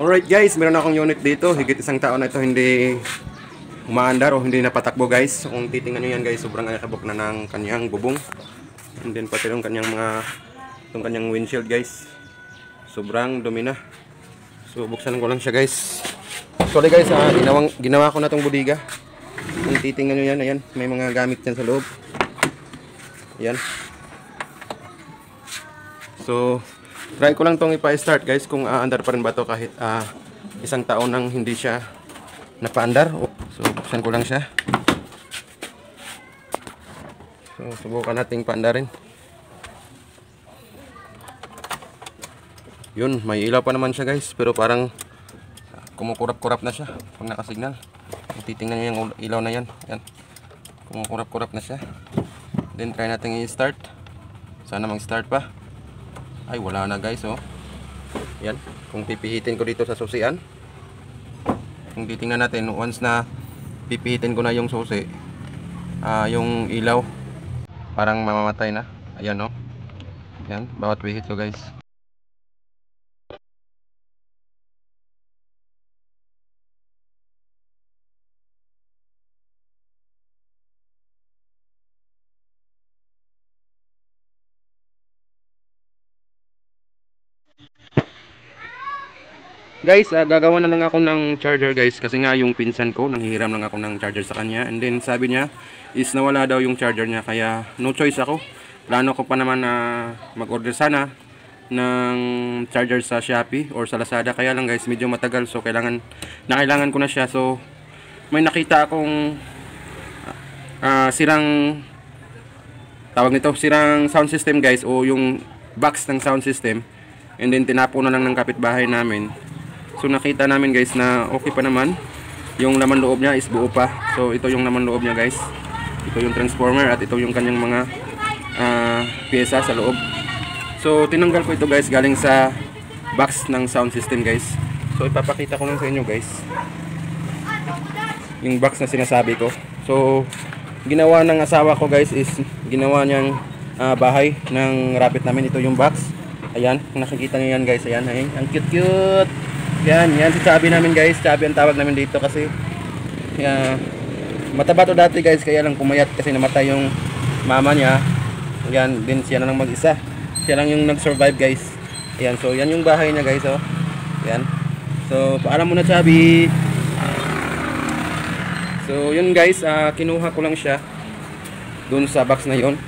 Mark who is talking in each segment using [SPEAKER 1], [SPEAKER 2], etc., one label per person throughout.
[SPEAKER 1] Alright guys, meron akong unit dito. Higit isang taon na ito hindi umaandar o hindi napatakbo guys. So, kung titingnan nyo yan guys, sobrang alikabok na ng kanyang bubong. And then pati yung kanyang itong kanyang windshield guys. Sobrang dumi na. So buksan ko lang siya guys. Sorry guys, ginawa ko na itong bodega. Kung titingnan nyo yan, ayan, may mga gamit yan sa loob. Ayan. So try ko lang itong ipa-start guys kung aandar pa rin ba ito kahit isang taon nang hindi siya napaandar. So buksan ko lang siya. So subukan nating paandarin. Yun, may ilaw pa naman siya guys, pero parang kumukurap-kurap na siya pag nakasignal. Kung titingnan nyo yung ilaw na yan, yan, kumukurap-kurap na siya. Then try natin i-start. Sana mag-start pa. Ay, wala na guys, oh. Yan, kung pipihitin ko dito sa susian, kung titingnan natin, once na pipihitin ko na yung susi, yung ilaw parang mamamatay na. Ayan, oh. Yan, bawat pihit ko guys. Guys, gagawa na lang ako ng charger guys, kasi nga yung pinsan ko nanghihiram lang ako ng charger sa kanya, and then sabi niya is nawala daw yung charger niya, kaya no choice ako. Plano ko pa naman na mag-order sana ng charger sa Shopee or sa Lazada, kaya lang guys medyo matagal, so kailangan ko na siya. So may nakita akong sirang sound system guys, o yung box ng sound system, and then tinapo na lang ng kapitbahay namin. So nakita namin guys na okay pa naman, yung laman loob niya is buo pa. So ito yung laman loob niya guys, ito yung transformer at ito yung kanyang mga pyesa sa loob. So tinanggal ko ito guys galing sa box ng sound system guys. So ipapakita ko lang sa inyo guys yung box na sinasabi ko. So ginawa ng asawa ko guys is ginawa niyang bahay ng rabbit namin. Ito yung box. Ayan, nakikita niyo yan guys. Ayan, ayan, ang cute cute. Yan si Chubby namin guys. Chubby ang tawag namin dito kasi mataba to dati guys, kaya lang pumayat kasi namatay yung mama niya. Yan, din siya na lang mag-isa. Siya lang yung nag-survive guys. Ayan, so yan yung bahay niya guys, oh. Yan. So paalam muna Chubby. So yun guys, kinuha ko lang siya dun sa box na yon.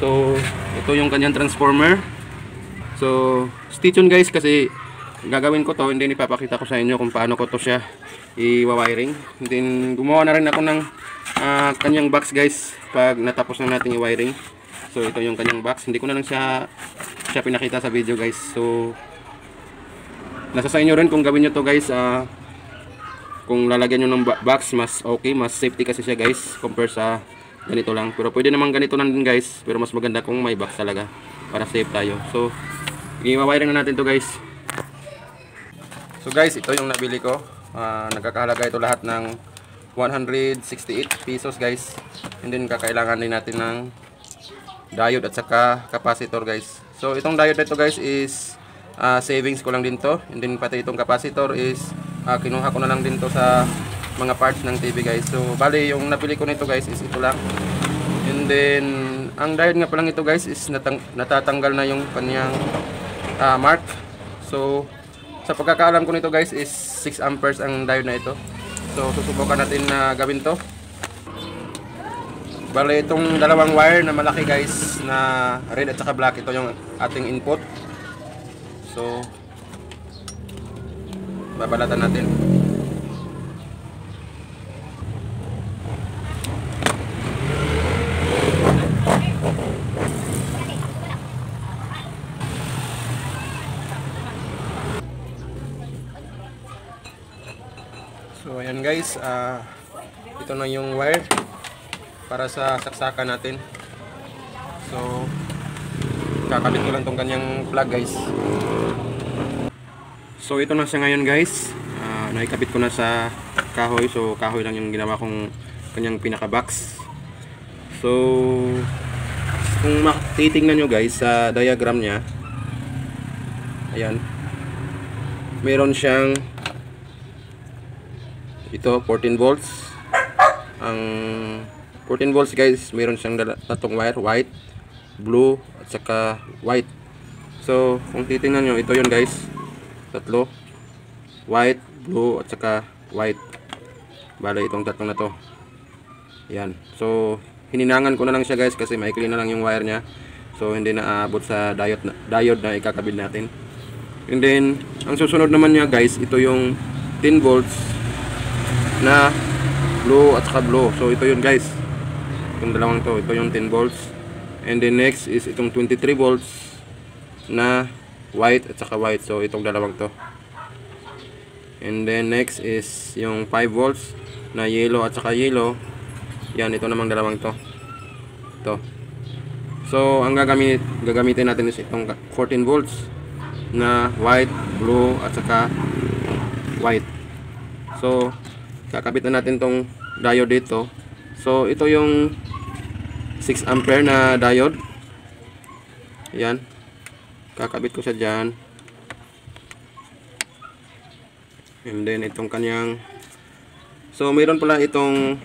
[SPEAKER 1] So ito yung kanyang transformer. So stay tuned guys, kasi gagawin ko to, and then ipapakita ko sa inyo kung paano ko to siya i-wiring. And then gumawa na rin ako ng kanyang box guys pag natapos na natin i-wiring. So ito yung kanyang box, hindi ko na lang siya pinakita sa video guys. So nasa sa inyo rin kung gawin nyo to guys. Kung lalagyan nyo ng box, mas okay, mas safety kasi siya guys compare sa ganito lang. Pero pwede naman ganito lang din guys, pero mas maganda kung may box talaga para safe tayo. So i-wiring na natin to guys. So guys, ito yung nabili ko. Nagkakahalaga ito lahat ng 168 pesos guys. And then kakailangan din natin ng diode at saka capacitor guys. So itong diode nito guys is savings ko lang din to. And then pati itong capacitor is kinuha ko na lang din to sa mga parts ng TV guys. So bali yung nabili ko nito guys is ito lang. And then ang diode nga pa lang ito guys is natatanggal na yung kanyang mark. So sa pagkakaalam ko nito guys is 6 amperes ang diode na ito. So susubukan natin na gawin to. Bale itong dalawang wire na malaki guys na red at saka black, ito yung ating input. So babalatan natin. So ayan guys, ito na yung wire para sa saksakan natin. So kakabit ko lang tong kanyang plug guys. So ito na siya ngayon guys. Naikabit ko na sa kahoy. So kahoy lang yung ginawa kong kanyang pinaka box. So kung titingnan nyo guys sa diagram nya, ayan, meron siyang ito 14 volts. Ang 14 volts guys, meron siyang tatlong wire, white, blue at saka white. So kung titingnan nyo, ito yun guys, tatlo, white, blue at saka white. Bale itong tatlong na to. Yan. So hininangan ko na lang siya guys kasi maikli na lang yung wire nya. So hindi na aabot sa diode na ikakabit natin. And then ang susunod naman niya guys, ito yung 10 volts na blue at saka blue. So ito yun guys, itong dalawang to, ito yung 10 volts. And then next is itong 23 volts na white at saka white. So itong dalawang to. And then next is yung 5 volts na yellow at saka yellow. Yan, ito namang dalawang to. Ito. So ang gagamitin natin is itong 14 volts na white, blue at saka white. So kakabitan natin tong diode dito. So ito yung 6 ampere na diode. Yan. Kakabit ko siya dyan. And then itong kanyang, so mayroon pala itong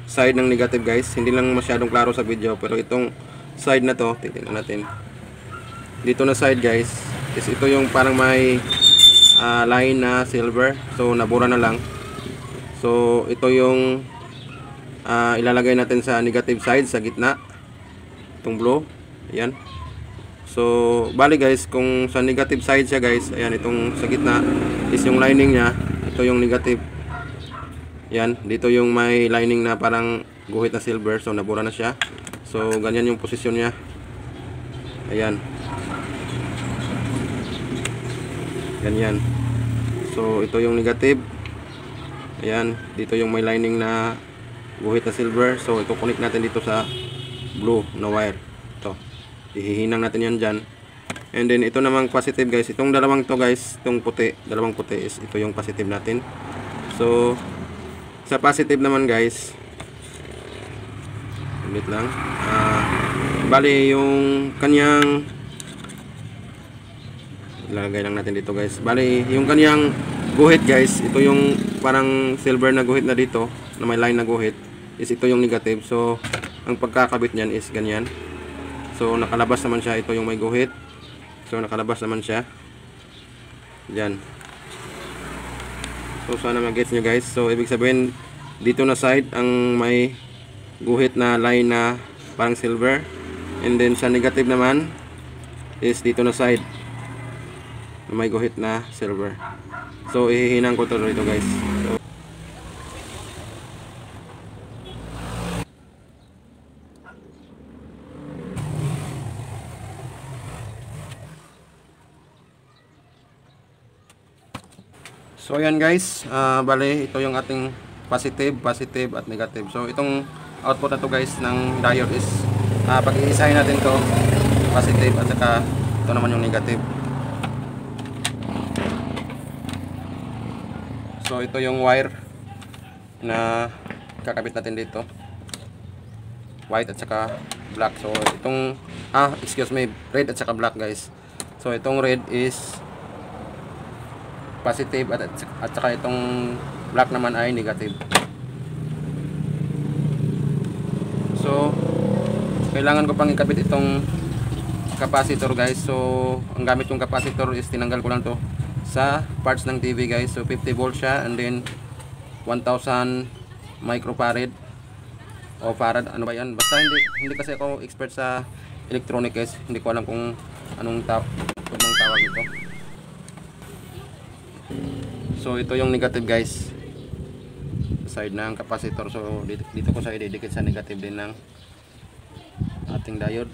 [SPEAKER 1] side ng negative guys. Hindi lang masyadong klaro sa video, pero itong side na to, titingnan natin. Dito na side guys, is ito yung parang may line na silver. So nabura na lang. So ito yung ilalagay natin sa negative side, sa gitna, itong blue. Ayan. So bali guys, kung sa negative side siya guys, ayan, itong sa gitna is yung lining nya. Ito yung negative. Yan, dito yung may lining na parang guhit na silver. So nabura na siya. So ganyan yung posisyon nya. Ayan. Ganyan. So ito yung negative. Ayan, dito yung may lining na guhit na silver. So ito connect natin dito sa blue na wire. Ito. Ihihinang natin yan dyan. And then ito namang positive guys. Itong dalawang to guys, itong puti, dalawang puti is ito yung positive natin. So sa positive naman guys, ulit lang. Bali yung kanyang, ilalagay lang natin dito guys. Bali yung kanyang guhit guys, ito yung parang silver na guhit na dito, na may line na guhit, is ito yung negative. So ang pagkakabit niyan is ganyan. So nakalabas naman siya, ito yung may guhit. So nakalabas naman siya diyan. So sana mag-gets nyo guys. So ibig sabihin dito na side ang may guhit na line na parang silver. And then sa negative naman is dito na side na may guhit na silver. So ihihinang ko to dito guys. So ayan guys, bale ito yung ating positive at negative. So itong output na to guys ng diode is pag-iisahin natin to, positive at saka ito naman yung negative. So ito yung wire na kakabit natin dito, white at saka black. So itong red at saka black guys. So itong red is positive at saka itong black naman ay negative. So kailangan ko pang ikabit itong capacitor guys. So ang gamit yung capacitor is tinanggal ko lang to sa parts ng TV guys. So 50 volts siya and then 1000 microfarad o farad, ano ba yan, basta hindi kasi ako expert sa electronic guys. Hindi ko alam kung anong tawag ito. So ito yung negative guys, side ng capacitor. So dito ko sa ididikit sa negative din ng ating diode.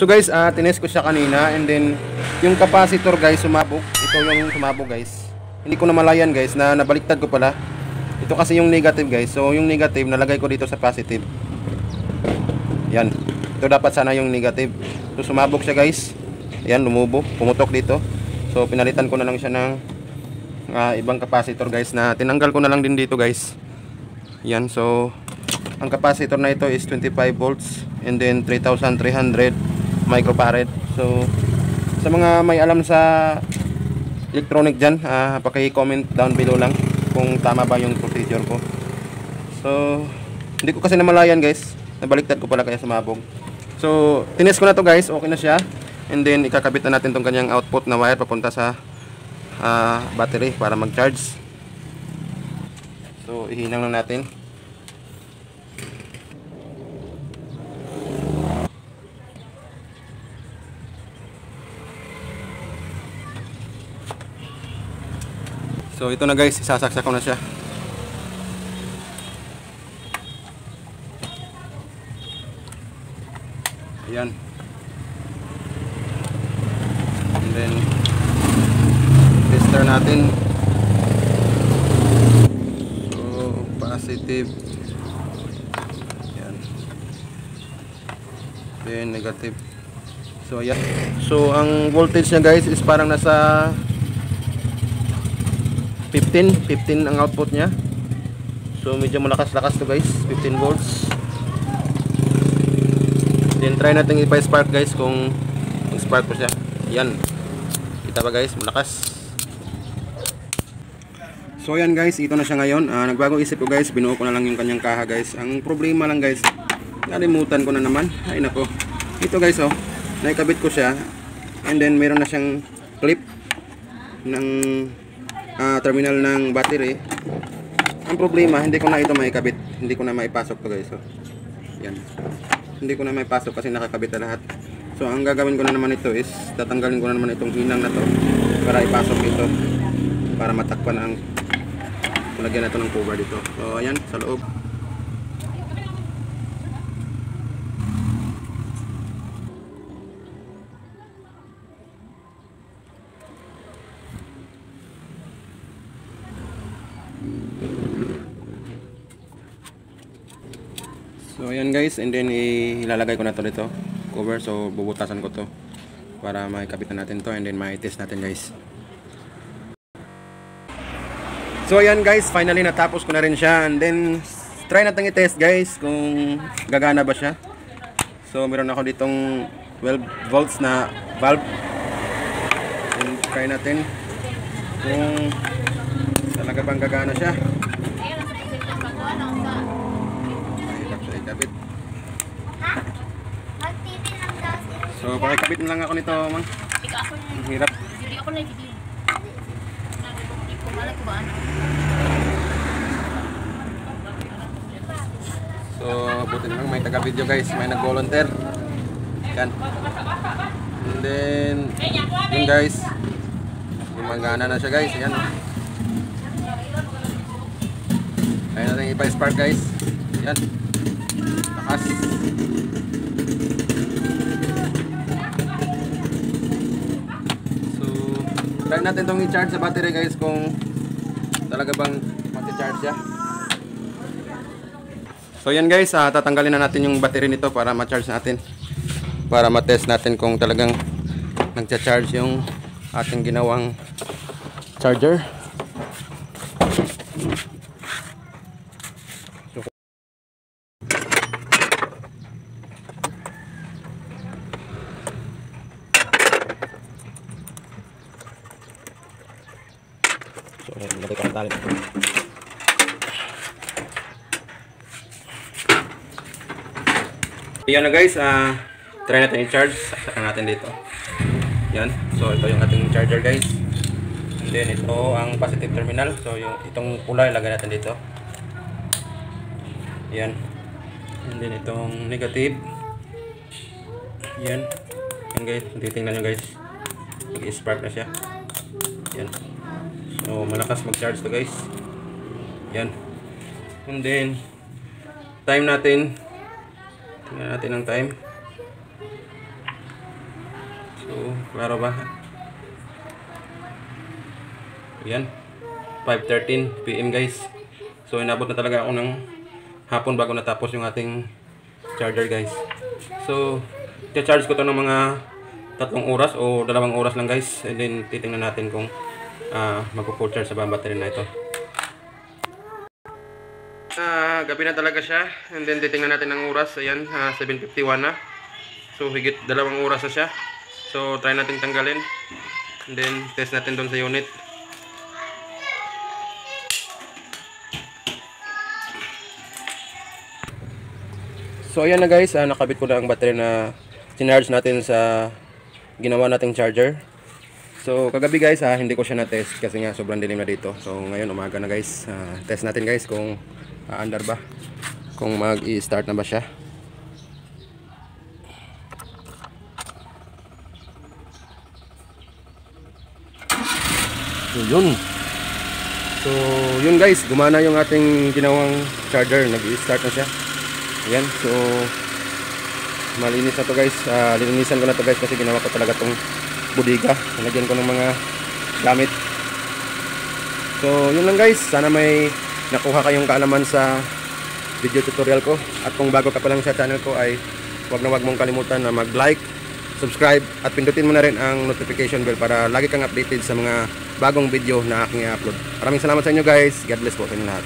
[SPEAKER 1] So guys, tinest ko siya kanina, and then yung capacitor guys sumabog. Ito yung sumabog guys. Hindi ko na malayan guys na nabaliktad ko pala. Ito kasi yung negative guys. So yung negative nalagay ko dito sa positive. Yan. Ito dapat sana yung negative. So sumabog siya guys. Yan, lumubo, pumutok dito. So pinalitan ko na lang siya ng ibang capacitor guys, na tinanggal ko na lang din dito guys. Yan, so ang capacitor na ito is 25 volts and then 3300 microfarad. So sa mga may alam sa electronic dyan, paki-comment down below lang kung tama ba yung procedure ko. So hindi ko kasi namalayan guys, nabaliktad ko pala kaya sumabog. So tinest ko na to guys, okay na siya. And then ikakabit na natin tong kanyang output na wire papunta sa battery para mag-charge. So ihinang na natin. So ito na guys, isasaksak ko na siya. Ayan. And then tester natin. So positive. Ayan. Then negative. So ayan. So ang voltage niya guys is parang nasa 15 ang output niya. So medyo malakas-lakas to guys, 15 volts. Then try natin ipa-spark guys kung spark ko siya. Yan. Kita ba guys, malakas. So yan guys, ito na siya ngayon. Nagbago isip ko guys, binuo ko na lang yung kanyang kaha guys. Ang problema lang guys, nalimutan ko na naman. Ay nako. Ito guys oh, naikabit ko siya. And then meron na siyang clip ng terminal ng battery. Ang problema, hindi ko na ito maikabit, hindi ko na maipasok to guys. So, yan. Hindi ko na maipasok kasi nakakabit na lahat. So ang gagawin ko na naman ito is tatanggalin ko na naman itong hinang na to para ipasok ito, para matakpan ang lagyan na ito ng cover dito. So ayan, sa loob. So ayan guys, and then ilalagay ko na to dito cover. So bubutasan ko to para makikabit na natin to, and then mai-test natin guys. So ayan guys, finally natapos ko na rin siya, and then try natin i-test guys kung gagana ba siya. So meron ako ditong 12 volts na valve, and try natin kung talaga bang gagana siya. Ikabit. So pakikabit na lang ako nito, mang. Ang hirap. So buti na lang may taga-video guys, may nag-volunteer. Yan. And then yun guys, gumagana na siya guys. Ayan. Kaya natin ipa-spark guys. Yan. Takas. So try natin itong i-charge sa battery guys kung talaga bang mati-charge siya. So yan guys, tatanggalin na natin yung battery nito para ma-charge natin, para ma-test natin kung talagang nagcha-charge yung ating ginawang charger. So lagay ko ang tali. Yan na guys, try natin i-charge. Saksakan natin dito. Yan. So ito yung ating charger guys. And then ito ang positive terminal. So yung itong pula ilagay natin dito. Yan. And then itong negative. Yan. Yan guys, titingnan nyo guys. Mag-spark na siya. Yan. So malakas mag-charge to guys. Yan. And then time natin. Tingnan natin ang time. Klaro ba? Yan. 5:13 PM guys. So inabot na talaga ako ng hapon bago natapos yung ating charger guys. So i-charge ko to ng mga 3 oras o 2 oras lang guys. And then titingnan natin kung magpo-full charge sa battery na ito. Gabi na talaga siya. And then titingnan natin ang oras. Ayan, 7:51 na. So higit 2 oras na siya. So try natin tanggalin. And then test natin doon sa unit. So ayan na guys, nakabit ko na ang battery na sinarge natin sa ginawa nating charger. So kagabi guys, hindi ko siya na-test kasi nga sobrang dilim na dito. So ngayon umaga na guys, test natin guys kung andar ba, kung mag-i-start na ba siya. So yun guys, gumana yung ating ginawang charger, nag-i-start na siya. Ayan, so malinis na to guys. Linisan ko na to guys kasi ginawa ko talaga tong bodega. Nalagyan ko ng mga gamit. So yun lang guys, sana may nakuha kayong kaalaman sa video tutorial ko. At kung bago ka pa lang sa channel ko ay huwag mong kalimutan na mag-like, subscribe at pindutin mo na rin ang notification bell para lagi kang updated sa mga bagong video na aking i-upload. Maraming salamat sa inyo guys. God bless po sa inyo lahat.